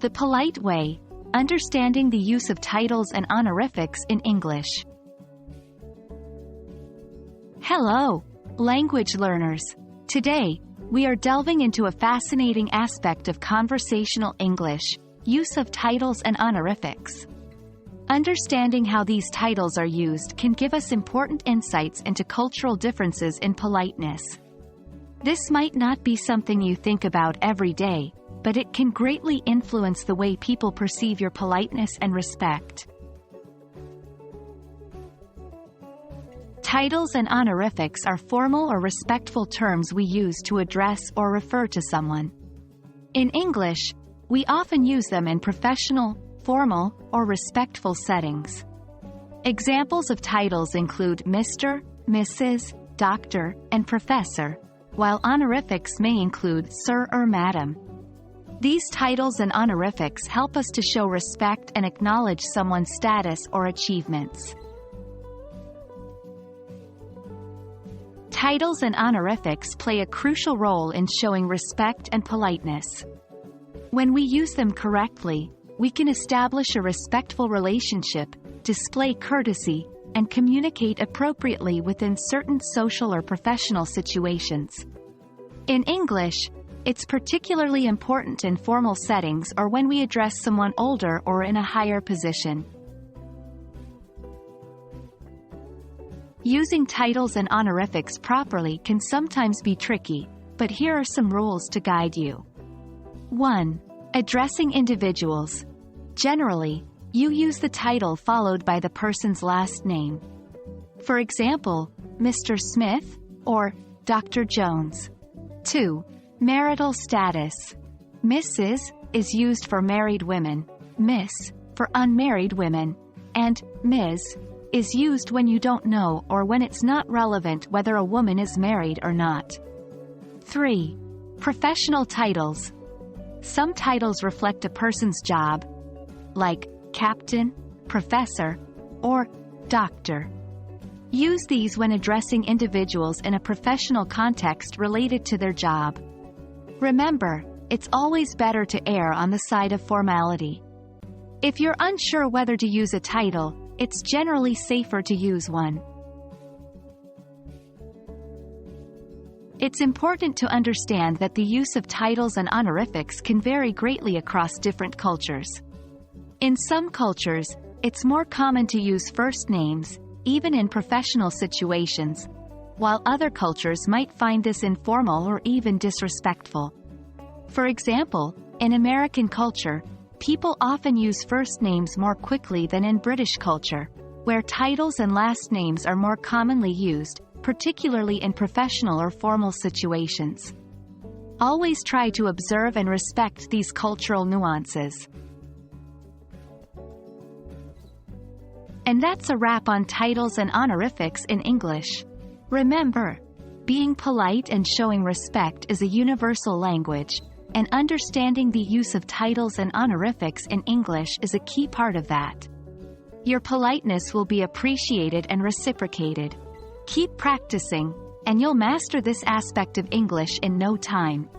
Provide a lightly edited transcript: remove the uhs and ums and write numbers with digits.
The polite way, understanding the use of titles and honorifics in English. Hello, language learners. Today, we are delving into a fascinating aspect of conversational English, use of titles and honorifics. Understanding how these titles are used can give us important insights into cultural differences in politeness. This might not be something you think about every day, but it can greatly influence the way people perceive your politeness and respect. Titles and honorifics are formal or respectful terms we use to address or refer to someone. In English, we often use them in professional, formal, or respectful settings. Examples of titles include Mr., Mrs., Doctor, and Professor, while honorifics may include Sir or Madam. These titles and honorifics help us to show respect and acknowledge someone's status or achievements. Titles and honorifics play a crucial role in showing respect and politeness. When we use them correctly, we can establish a respectful relationship, display courtesy, and communicate appropriately within certain social or professional situations. In English, it's particularly important in formal settings or when we address someone older or in a higher position. Using titles and honorifics properly can sometimes be tricky, but here are some rules to guide you. 1. Addressing individuals. Generally, you use the title followed by the person's last name. For example, Mr. Smith or Dr. Jones. 2. Marital status. Mrs. is used for married women, Miss for unmarried women, and Ms. is used when you don't know or when it's not relevant whether a woman is married or not. 3. Professional titles. Some titles reflect a person's job, like captain, professor, or doctor. Use these when addressing individuals in a professional context related to their job. Remember, it's always better to err on the side of formality. If you're unsure whether to use a title, it's generally safer to use one. It's important to understand that the use of titles and honorifics can vary greatly across different cultures. In some cultures, it's more common to use first names, even in professional situations, while other cultures might find this informal or even disrespectful. For example, in American culture, people often use first names more quickly than in British culture, where titles and last names are more commonly used, particularly in professional or formal situations. Always try to observe and respect these cultural nuances. And that's a wrap on titles and honorifics in English. Remember, being polite and showing respect is a universal language, and understanding the use of titles and honorifics in English is a key part of that. Your politeness will be appreciated and reciprocated. Keep practicing, and you'll master this aspect of English in no time.